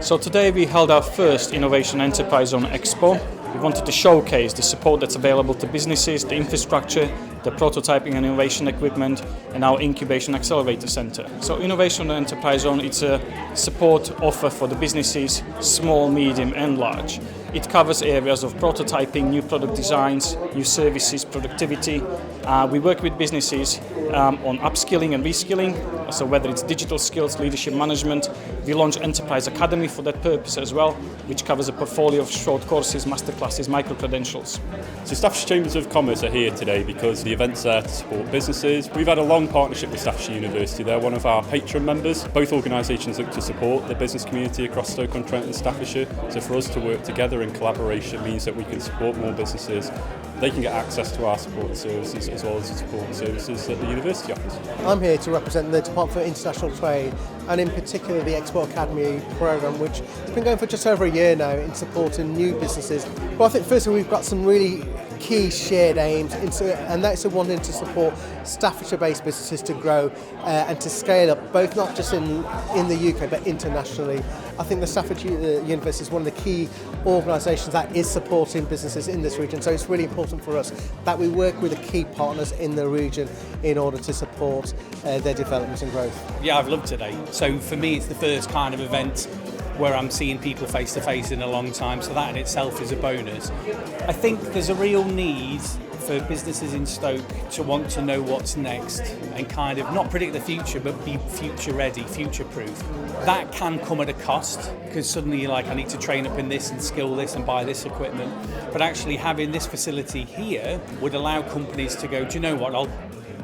So today we held our first Innovation Enterprise Zone Expo. We wanted to showcase the support that's available to businesses, the infrastructure, the prototyping and innovation equipment, and our incubation accelerator center. So Innovation Enterprise Zone, it's a support offer for the businesses, small, medium and large. It covers areas of prototyping, new product designs, new services, productivity. We work with businesses on upskilling and reskilling, so whether it's digital skills, leadership management. We launch Enterprise Academy for that purpose as well, which covers a portfolio of short courses, masterclasses, micro-credentials. So Staffordshire Chambers of Commerce are here today because the event's there to support businesses. We've had a long partnership with Staffordshire University. They're one of our patron members. Both organisations look to support the business community across Stoke-on-Trent and Staffordshire. So for us to work together in collaboration means that we can support more businesses. They can get access to our support services as well as the support services that the university offers. I'm here to represent the Department for International Trade and in particular the Expo Academy programme, which has been going for just over a year now in supporting new businesses. But I think firstly we've got some really key shared aims, and that's wanting to support Staffordshire-based businesses to grow and to scale up, both not just in the UK but internationally. I think the Staffordshire University is one of the key organisations that is supporting businesses in this region, so it's really important for us that we work with the key partners in the region in order to support their development and growth. Yeah, I've loved today. So for me it's the first kind of event where I'm seeing people face to face in a long time, so that in itself is a bonus. I think there's a real need for businesses in Stoke to want to know what's next and kind of not predict the future but be future ready, future proof. That can come at a cost because suddenly you're like, I need to train up in this and skill this and buy this equipment. But actually having this facility here would allow companies to go, do you know what, I'll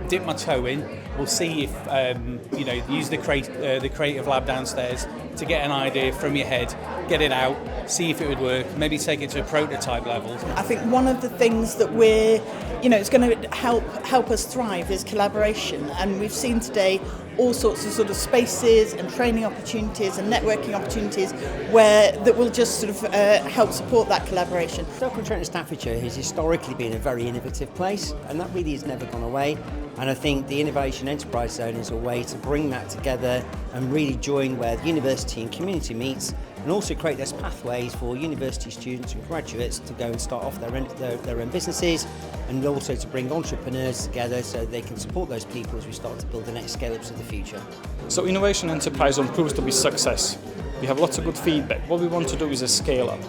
dip my toe in, we'll see if, use the creative lab downstairs to get an idea from your head, get it out, see if it would work, maybe take it to a prototype level. I think one of the things that it's going to help us thrive is collaboration, and we've seen today all sorts of sort of spaces and training opportunities and networking opportunities that will just sort of help support that collaboration. Stoke-on-Trent and Staffordshire has historically been a very innovative place, and that really has never gone away. And I think the Innovation Enterprise Zone is a way to bring that together and really join where the university and community meets, and also create those pathways for university students and graduates to go and start off their own businesses, and also to bring entrepreneurs together so they can support those people as we start to build the next scale-ups of the future. So Innovation Enterprise Zone proves to be a success. We have lots of good feedback. What we want to do is a scale-up.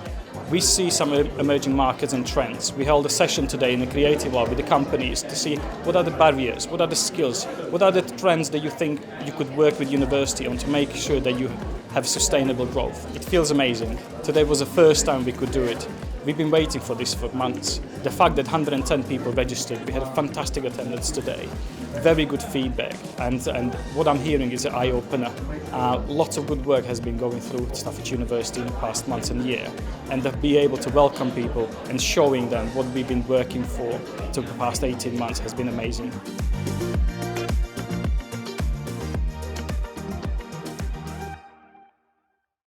We see some emerging markets and trends. We held a session today in the creative lab with the companies to see what are the barriers, what are the skills, what are the trends that you think you could work with university on to make sure that you have sustainable growth. It feels amazing. Today was the first time we could do it. We've been waiting for this for months. The fact that 110 people registered, we had a fantastic attendance today. Very good feedback, and what I'm hearing is an eye-opener. Lots of good work has been going through Staffordshire University in the past months and year, and to be able to welcome people and showing them what we've been working for the past 18 months has been amazing.